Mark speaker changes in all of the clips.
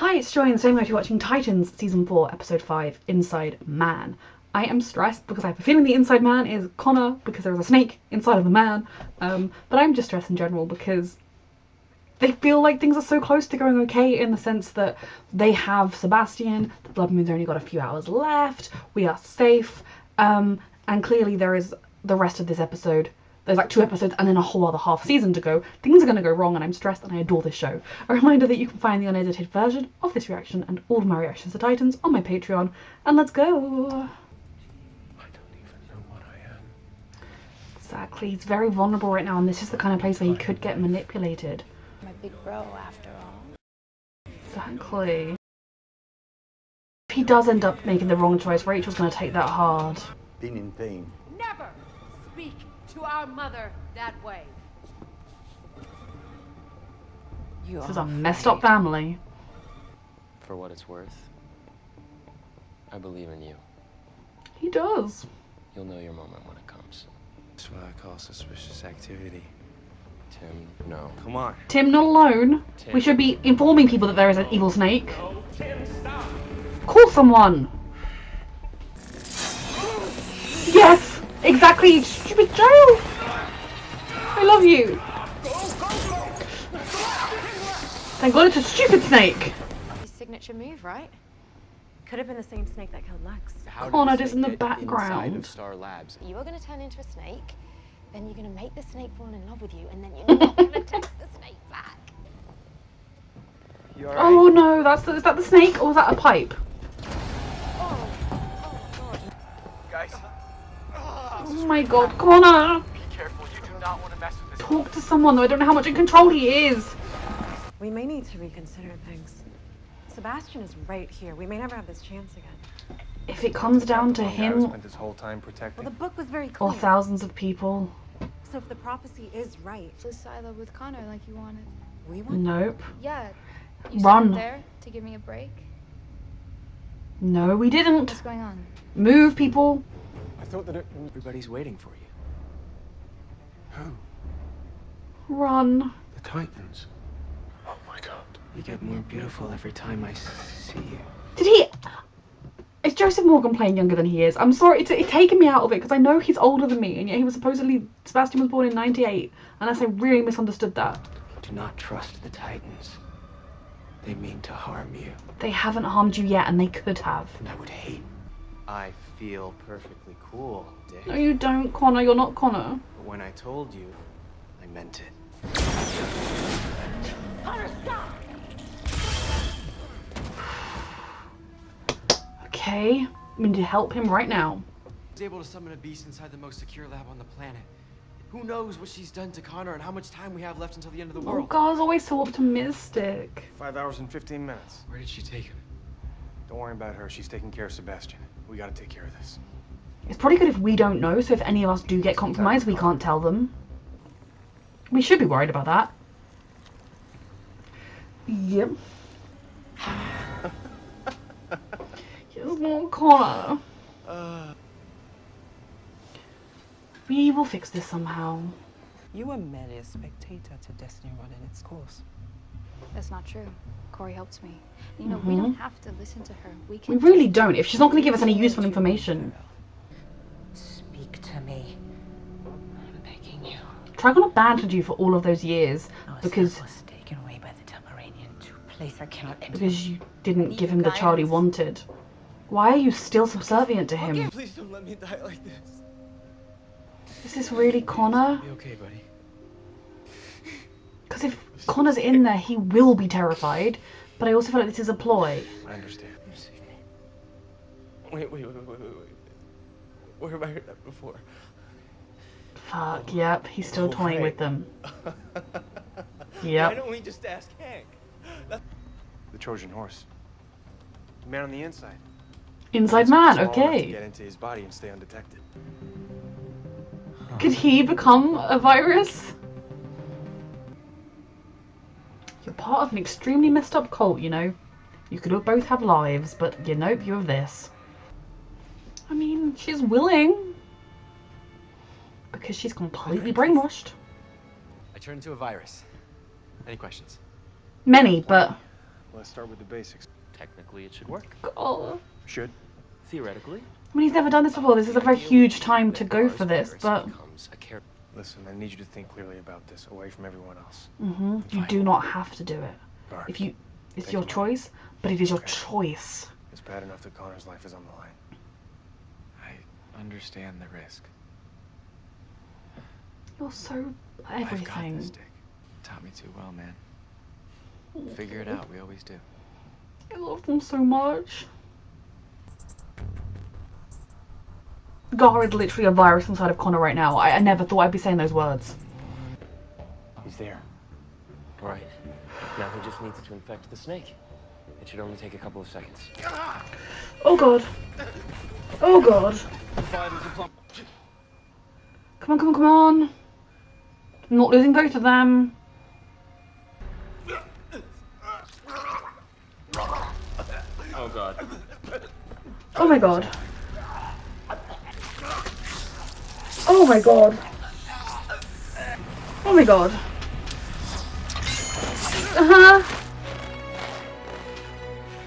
Speaker 1: Hi, it's Joy, and today I'm going to be watching Titans Season 4, Episode 5, Inside Man. I am stressed because I have a feeling the Inside Man is Connor because there's a snake inside of the man, but I'm just stressed in general because they feel like things are so close to going okay in the sense that they have Sebastian, the Blood Moon's only got a few hours left, we are safe, and clearly there is the rest of this episode. There's like 2 episodes and then a whole other half season to go. Things are going to go wrong and I'm stressed and I adore this show. A reminder that you can find the unedited version of this reaction and all of my reactions to Titans on my Patreon. And let's go!
Speaker 2: I don't even know what I am.
Speaker 1: Exactly, he's very vulnerable right now and this is the kind of place where he could get manipulated.
Speaker 3: My big bro, after all.
Speaker 1: Exactly. If he does end up making the wrong choice, Rachel's going to take that hard.
Speaker 4: Been in pain.
Speaker 5: Never speak to our mother that way.
Speaker 1: This is a messed up family.
Speaker 2: For what it's worth, I believe in you.
Speaker 1: He does.
Speaker 2: You'll know your moment when it comes.
Speaker 6: That's what I call suspicious activity.
Speaker 2: Tim, no.
Speaker 6: Come on.
Speaker 1: Tim, not alone.
Speaker 2: Tim.
Speaker 1: We should be informing people that there is an evil snake.
Speaker 2: No, Tim, stop!
Speaker 1: Call someone! Yes! Exactly! Stupid Joe! I love you! Thank God it's a stupid snake!
Speaker 3: His signature move, right? Could have been the same snake that killed Lex.
Speaker 2: How did
Speaker 1: Connor
Speaker 2: the
Speaker 1: just in the
Speaker 2: snake get
Speaker 1: background.
Speaker 2: inside of Star Labs?
Speaker 3: You are going to turn into a snake, then you're going to make the snake fall in love with you, and then you're not going to text the snake back.
Speaker 6: You alright?
Speaker 1: Oh no, is that the snake or was that a pipe?
Speaker 6: Guys.
Speaker 1: Oh my God, Connor!
Speaker 6: Be careful. You do not want to mess with this.
Speaker 1: Talk to someone though, I don't know how much in control he is.
Speaker 7: We may need to reconsider things. Sebastian is right here. We may never have this chance again.
Speaker 1: If it comes down to
Speaker 6: I
Speaker 1: him
Speaker 6: spent this whole time protecting.
Speaker 7: Well, the book was very clear.
Speaker 1: or thousands of people,
Speaker 7: So if the prophecy is right,
Speaker 8: To silo with Connor like you wanted.
Speaker 7: we want.
Speaker 1: nope.
Speaker 8: Yeah. You
Speaker 1: Run.
Speaker 8: sent him there to give me a break.
Speaker 1: No, we didn't.
Speaker 8: What's going on?
Speaker 1: Move, people.
Speaker 6: I thought that everybody's waiting for you. Who?
Speaker 1: Run.
Speaker 6: The Titans. Oh my God. You get more beautiful every time I see you.
Speaker 1: Did he... Is Joseph Morgan playing younger than he is? I'm sorry, it's taken me out of it because I know he's older than me and yet he was supposedly... Sebastian was born in 98 unless I really misunderstood that.
Speaker 6: Do not trust the Titans. They mean to harm you.
Speaker 1: They haven't harmed you yet and they could have.
Speaker 6: And I would hate.
Speaker 4: I feel perfectly cool, Dick.
Speaker 1: No you don't, Connor, you're not Connor.
Speaker 4: But when I told you, I meant it.
Speaker 1: Okay, we need to help him right now.
Speaker 9: Was able to summon a beast inside the most secure lab on the planet. Who knows what she's done to Connor and how much time we have left until the end of the
Speaker 1: Oh
Speaker 9: world?
Speaker 1: God, always so optimistic.
Speaker 6: 5 hours and 15 minutes.
Speaker 9: Where did she take him?
Speaker 6: Don't worry about her. She's taking care of Sebastian. We gotta take care of this.
Speaker 1: It's probably good if we don't know, so if any of us do get compromised, we can't tell them. We should be worried about that. Yep. Just more Connor. We will fix this somehow.
Speaker 10: You were merely a spectator to destiny running its course.
Speaker 8: That's not true. Kory helped me. You know, we don't have to listen to her. We
Speaker 1: We
Speaker 8: can
Speaker 1: really don't. If she's not going to give us any useful information.
Speaker 10: Speak to me. I'm begging you.
Speaker 1: Trigon abandoned you for all of those years because
Speaker 10: was taken away by the Tamaranian to a place I cannot enter.
Speaker 1: because you didn't give him the child he wanted. Why are you still subservient to him?
Speaker 9: Please don't let me die like this.
Speaker 1: Is this really Connor?
Speaker 9: Be okay, buddy.
Speaker 1: Because if Connor's in there, he will be terrified. But I also feel like this is a ploy.
Speaker 6: I understand.
Speaker 9: You saved me. Wait. Where have I heard that before?
Speaker 1: Fuck, yep, he's still toying with them.
Speaker 9: Why
Speaker 1: Yep.
Speaker 9: don't we just ask Hank?
Speaker 6: The Trojan horse. The man on the inside.
Speaker 1: Inside man,
Speaker 6: Small enough to
Speaker 1: okay.
Speaker 6: get into his body and stay undetected.
Speaker 1: Could he become a virus? You're part of an extremely messed up cult, you know. You could both have lives, but you nope, you have this. I mean, she's willing. Because she's completely brainwashed.
Speaker 9: I turned into a virus. Any questions?
Speaker 1: Many, but
Speaker 6: Let's start with the basics.
Speaker 2: Technically, it should work.
Speaker 1: Oh.
Speaker 6: Should?
Speaker 2: Theoretically.
Speaker 1: I mean, he's never done this before. This is a very huge time to go for this, but...
Speaker 6: Listen, I need you to think clearly about this, away from everyone else.
Speaker 1: You do not have to do it.
Speaker 6: Guard,
Speaker 1: If you... It's
Speaker 6: take
Speaker 1: your
Speaker 6: him out.
Speaker 1: choice, but it is your
Speaker 6: Okay.
Speaker 1: choice.
Speaker 6: It's bad enough that Connor's life is on the line. I understand the risk.
Speaker 1: You're so...
Speaker 6: I've got
Speaker 1: everything.
Speaker 6: this, Dick. Taught me too well, man. Figure it out, we always do.
Speaker 1: I love them so much. Gar is literally a virus inside of Connor right now. I never thought I'd be saying those words.
Speaker 6: He's there.
Speaker 2: Right. Now he just needs to infect the snake. It should only take a couple of seconds.
Speaker 1: Oh god. Oh god. Come on, come on, come on. I'm not losing both of them.
Speaker 2: Oh god.
Speaker 1: Oh my god. Oh my god. Oh my god.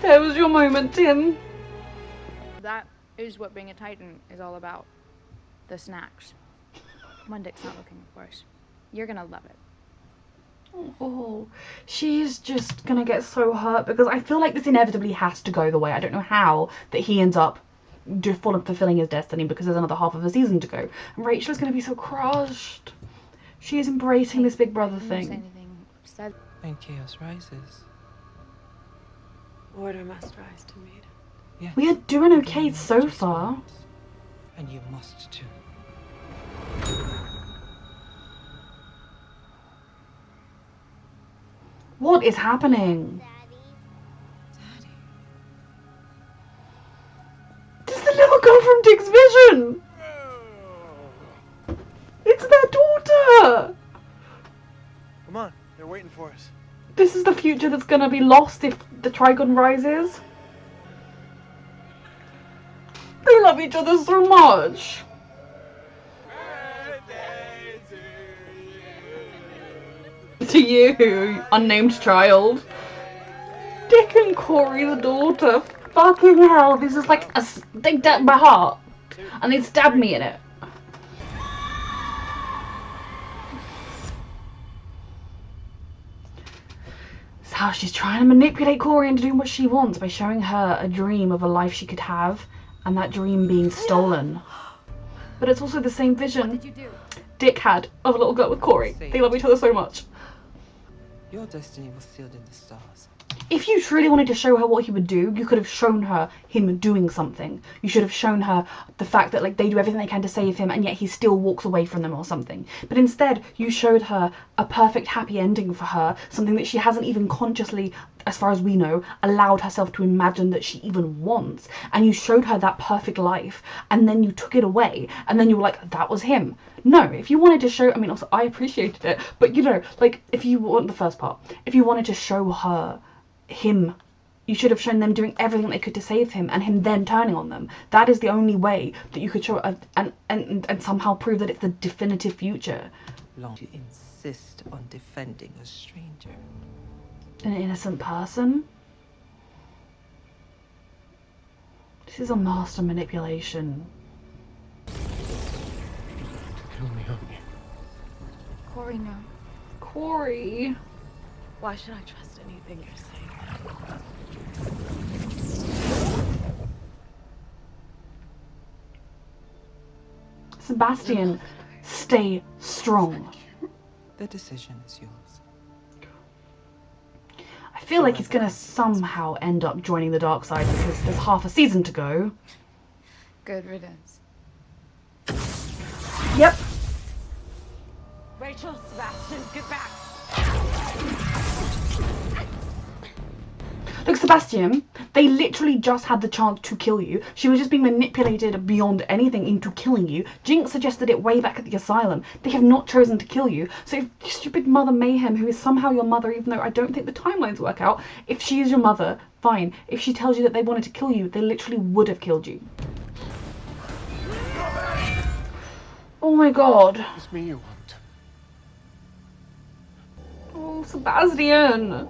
Speaker 1: There was your moment, Tim.
Speaker 8: That is what being a Titan is all about. The snacks. When Dick's not looking, of course. You're gonna love it.
Speaker 1: Oh, she's just gonna get so hurt because I feel like this inevitably has to go the way. I don't know how that he ends up just fulfilling his destiny because there's another half of the season to go. And Rachel's gonna be so crushed. She is embracing this big brother
Speaker 8: Don't say
Speaker 1: thing.
Speaker 8: anything upset.
Speaker 10: And chaos rises.
Speaker 7: Order must rise to meet.
Speaker 10: Yes.
Speaker 1: We are doing okay
Speaker 10: You
Speaker 1: so
Speaker 10: just
Speaker 1: far.
Speaker 10: want, and you must too.
Speaker 1: What is happening?
Speaker 7: Daddy.
Speaker 1: This is the little girl from Dick's vision. It's their daughter.
Speaker 6: Come on, they're waiting for us.
Speaker 1: This is the future that's gonna be lost if the Trigon rises. They love each other so much. To you, unnamed child. Dick and Kory, the daughter. Fucking hell, this is like they stabbed my heart. And they stabbed me in it. It's how she's trying to manipulate Kory into doing what she wants by showing her a dream of a life she could have, and that dream being stolen. But it's also the same vision
Speaker 3: What did you do?
Speaker 1: Dick had of a little girl with Kory. They love each other so much.
Speaker 10: Your destiny was sealed in the stars.
Speaker 1: If you truly wanted to show her what he would do, you could have shown her him doing something. You should have shown her the fact that like they do everything they can to save him and yet he still walks away from them or something. But instead, you showed her a perfect happy ending for her, something that she hasn't even consciously, as far as we know, allowed herself to imagine that she even wants. And you showed her that perfect life and then you took it away and then you were like, that was him. No, if you wanted to show, I mean, also I appreciated it, but you know, like if you want the first part, if you wanted to show her him, you should have shown them doing everything they could to save him and him then turning on them. That is the only way that you could show and somehow prove that it's the definitive future.
Speaker 10: Long to insist on defending a stranger.
Speaker 1: An innocent person. This is a master manipulation.
Speaker 6: Kill me, help me.
Speaker 8: Kory, no.
Speaker 1: Kory.
Speaker 7: Why should I trust anything you're saying?
Speaker 1: Sebastian, stay strong.
Speaker 10: The decision is yours.
Speaker 1: I feel like he's gonna somehow end up joining the dark side because there's half a season to go.
Speaker 8: Good riddance.
Speaker 1: Yep.
Speaker 7: Rachel, Sebastian, get back!
Speaker 1: Look, Sebastian, they literally just had the chance to kill you. She was just being manipulated beyond anything into killing you. Jinx suggested it way back at the asylum. They have not chosen to kill you. So if stupid Mother Mayhem, who is somehow your mother, even though I don't think the timelines work out, if she is your mother, fine. If she tells you that they wanted to kill you, they literally would have killed you. Oh my god.
Speaker 6: It's me you want.
Speaker 1: Oh, Sebastian.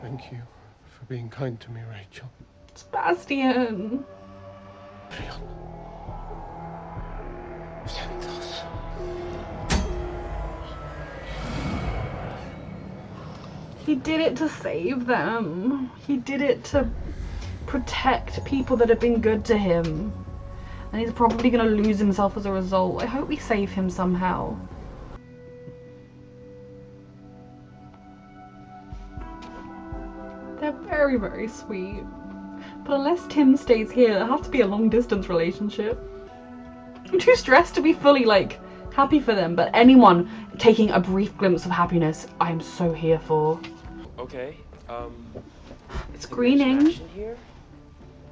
Speaker 6: Thank you for being kind to me, Rachel.
Speaker 1: Sebastian. He did it to save them. He did it to protect people that have been good to him. And he's probably going to lose himself as a result. I hope we save him somehow. They're very, very sweet. But unless Tim stays here, it'll have to be a long distance relationship. I'm too stressed to be fully, like, happy for them. But anyone taking a brief glimpse of happiness, I'm so here for.
Speaker 2: Okay,
Speaker 1: It's greening.
Speaker 2: here?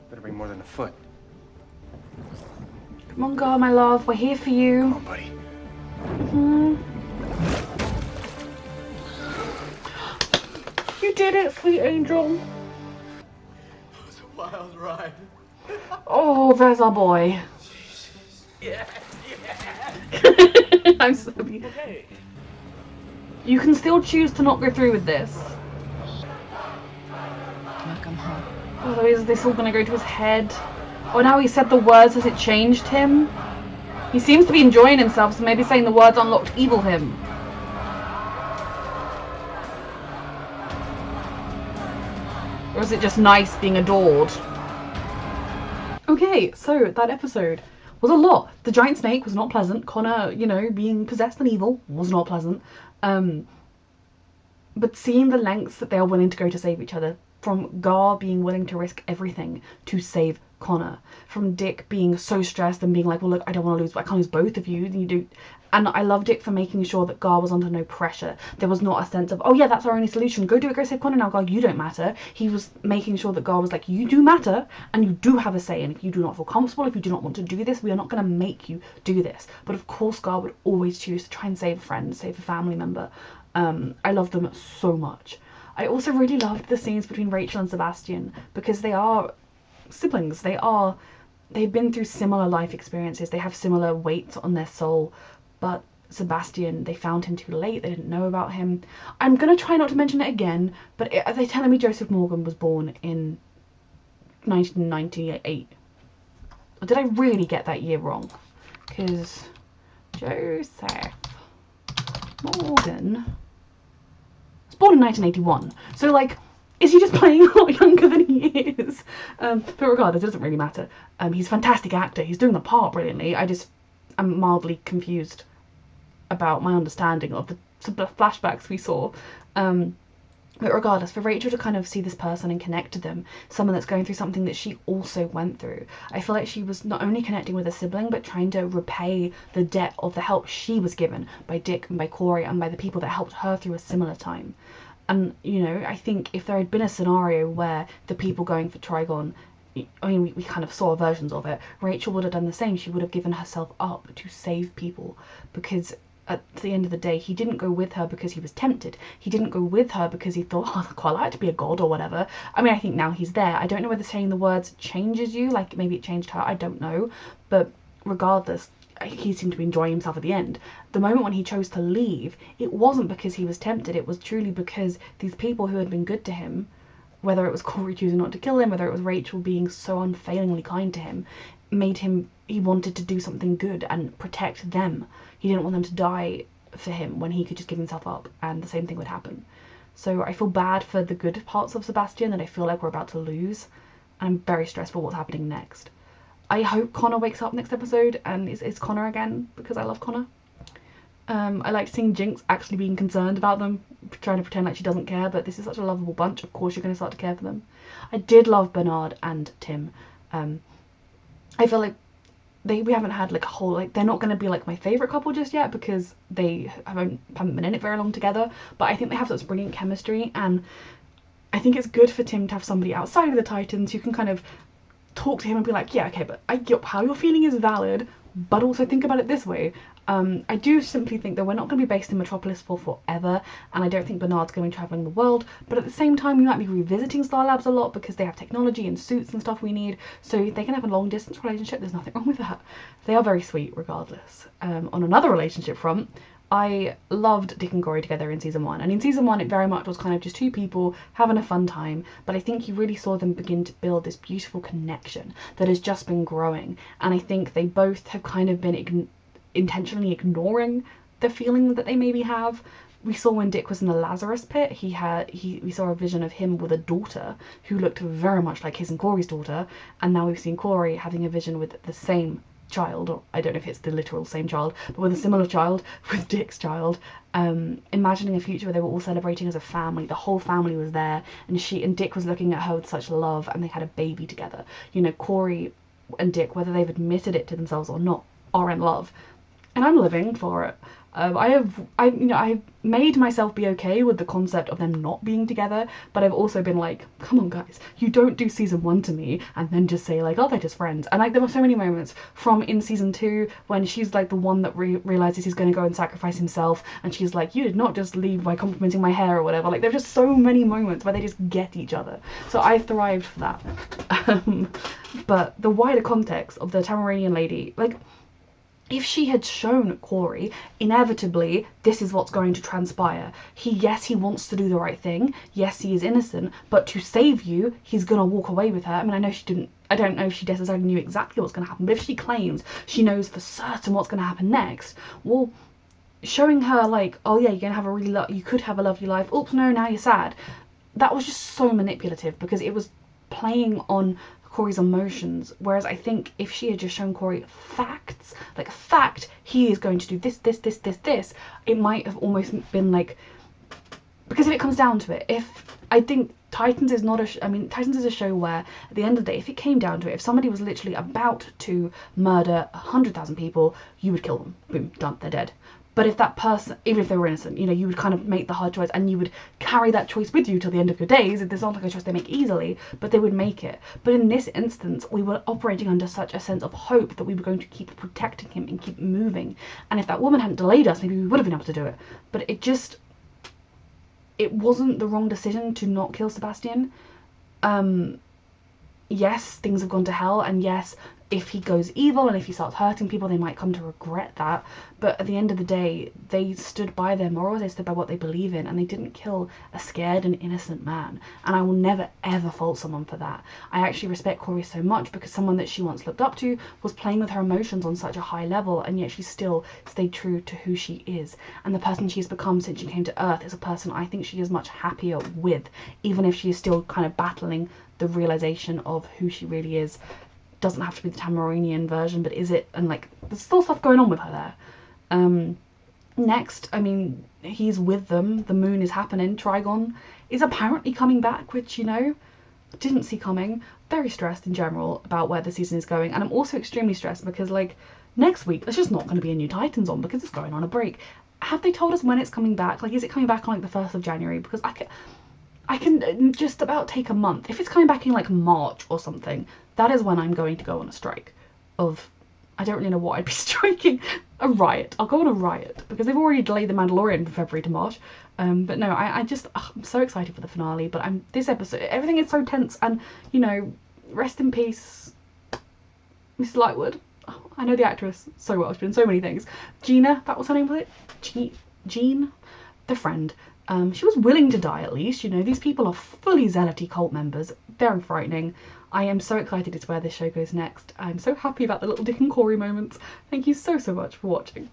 Speaker 4: Better bring more than a foot.
Speaker 1: Come on, girl, my love. We're here for you.
Speaker 4: Come on, buddy.
Speaker 1: You did it, sweet angel.
Speaker 9: It was a wild ride.
Speaker 1: Oh, there's our boy.
Speaker 9: Yes,
Speaker 1: I'm so happy.
Speaker 2: Okay.
Speaker 1: You can still choose to not go through with this.
Speaker 10: Welcome home.
Speaker 1: Although, is this all gonna go to his head? Oh, now he said the words, has it changed him? He seems to be enjoying himself, so maybe saying the words unlocked evil him. Or is it just nice being adored? Okay, so that episode was a lot. The giant snake was not pleasant. Connor, you know, being possessed and evil was not pleasant. But seeing the lengths that they are willing to go to save each other, from Gar being willing to risk everything to save Connor, from Dick being so stressed and being like, well, look, I don't want to lose, but I can't lose both of you. You do. And I love Dick for making sure that Gar was under no pressure. There was not a sense of, oh yeah, that's our only solution. Go do it, go save Connor now, Gar, you don't matter. He was making sure that Gar was like, you do matter, and you do have a say, and if you do not feel comfortable, if you do not want to do this, we are not going to make you do this. But of course, Gar would always choose to try and save a friend, save a family member. I love them so much. I also really loved the scenes between Rachel and Sebastian, because they are siblings. They've been through similar life experiences. They have similar weights on their soul. But Sebastian, they found him too late. They didn't know about him. I'm going to try not to mention it again, but they're telling me Joseph Morgan was born in 1998. Or did I really get that year wrong? Because Joseph Morgan was born in 1981. So, like, is he just playing a lot younger than he is? But regardless, it doesn't really matter. He's a fantastic actor. He's doing the part brilliantly. I'm mildly confused about my understanding of the flashbacks we saw. But regardless, for Rachel to kind of see this person and connect to them, someone that's going through something that she also went through, I feel like she was not only connecting with a sibling, but trying to repay the debt of the help she was given by Dick and by Kory and by the people that helped her through a similar time. And, you know, I think if there had been a scenario where the people going for Trigon, I mean, we kind of saw versions of it, Rachel would have done the same. She would have given herself up to save people, because at the end of the day, he didn't go with her because he was tempted. He didn't go with her because he thought, oh, I'd quite like to be a god or whatever. I mean, I think now he's there. I don't know whether saying the words changes you, like maybe it changed her, I don't know. But regardless, he seemed to be enjoying himself at the end. The moment when he chose to leave, it wasn't because he was tempted. It was truly because these people who had been good to him, whether it was Kory choosing not to kill him, whether it was Rachel being so unfailingly kind to him, made him, he wanted to do something good and protect them. He didn't want them to die for him when he could just give himself up, and the same thing would happen. So I feel bad for the good parts of Sebastian that I feel like we're about to lose, and I'm very stressed for what's happening next. I hope Connor wakes up next episode and is Connor again, because I love Connor. I like seeing Jinx actually being concerned about them, trying to pretend like she doesn't care, but this is such a lovable bunch, of course you're going to start to care for them. I did love Bernard and Tim. I feel like we haven't had like a whole, like, they're not going to be like my favourite couple just yet because they haven't been in it very long together, but I think they have such brilliant chemistry, and I think it's good for Tim to have somebody outside of the Titans who can kind of talk to him and be like, yeah, okay, but I get how you're feeling is valid, but also think about it this way. I do simply think that we're not going to be based in Metropolis for forever, and I don't think Bernard's going to be travelling the world, but at the same time we might be revisiting Star Labs a lot because they have technology and suits and stuff we need, so they can have a long distance relationship. There's nothing wrong with that. They are very sweet regardless. On another relationship front, I loved Dick and Kory together in season 1, and in season 1 it very much was kind of just two people having a fun time, but I think you really saw them begin to build this beautiful connection that has just been growing, and I think they both have kind of been intentionally ignoring the feeling that they maybe have. We saw when Dick was in the Lazarus pit, we saw a vision of him with a daughter who looked very much like his and Kory's daughter, and now we've seen Kory having a vision with the same child, or I don't know if it's the literal same child, but with a similar child, with Dick's child, imagining a future where they were all celebrating as a family. The whole family was there, and Dick was looking at her with such love, and they had a baby together. You know, Kory and Dick, whether they've admitted it to themselves or not, are in love, and I'm living for it. I've made myself be okay with the concept of them not being together, but I've also been like, come on guys, you don't do season 1 to me and then just say like, oh, they're just friends. And like, there were so many moments from in season 2 when she's like the one that realizes he's going to go and sacrifice himself, and she's like, you did not just leave by complimenting my hair or whatever. Like, there's just so many moments where they just get each other, so I thrived for that. But the wider context of the Tamaranian lady, like, if she had shown Kory, inevitably, this is what's going to transpire. Yes, he wants to do the right thing. Yes, he is innocent, but to save you, he's gonna walk away with her. I mean, I don't know if she necessarily knew exactly what's gonna happen, but if she claims she knows for certain what's gonna happen next, well, showing her like, oh yeah, you're gonna have you could have a lovely life. Oops, no, now you're sad. That was just so manipulative, because it was playing on Kory's emotions, whereas I think if she had just shown Kory facts, like a fact, he is going to do this, it might have almost been like, because if it comes down to it, I think Titans is not Titans is a show where at the end of the day, if it came down to it, if somebody was literally about to murder 100,000 people, you would kill them. Boom, done, they're dead. But if that person, even if they were innocent, you know, you would kind of make the hard choice, and you would carry that choice with you till the end of your days. It's not like a choice they make easily, but they would make it. But in this instance, we were operating under such a sense of hope that we were going to keep protecting him and keep moving. And if that woman hadn't delayed us, maybe we would have been able to do it. But it wasn't the wrong decision to not kill Sebastian. Yes, things have gone to hell, and yes, if he goes evil and if he starts hurting people, they might come to regret that. But at the end of the day, they stood by their morals, they stood by what they believe in, and they didn't kill a scared and innocent man. And I will never ever fault someone for that. I actually respect Kory so much, because someone that she once looked up to was playing with her emotions on such a high level, and yet she still stayed true to who she is. And the person she's become since she came to Earth is a person I think she is much happier with, even if she is still kind of battling the realization of who she really is. Doesn't have to be the Tamaranian version, but is it? And like, there's still stuff going on with her there. Next, I mean, he's with them, the moon is happening, Trigon is apparently coming back, which, you know, didn't see coming. Very stressed in general about where the season is going, and I'm also extremely stressed because, like, next week there's just not going to be a new Titans on, because it's going on a break. Have they told us when it's coming back? Like, is it coming back on like the 1st of January? Because I can just about take a month. If it's coming back in like March or something, that is when I'm going to go on a strike of, I don't really know what I'd be striking. A riot. I'll go on a riot, because they've already delayed The Mandalorian from February to March. But no, I'm so excited for the finale. But this episode, everything is so tense, and, you know, rest in peace, Mrs. Lightwood. Oh, I know the actress so well. She's been in so many things. Gina, that was her name, was it? Jean, the friend. She was willing to die, at least. You know, these people are fully zealoty cult members. Very frightening. I am so excited it's where this show goes next. I'm so happy about the little Dick and Kory moments. Thank you so much for watching.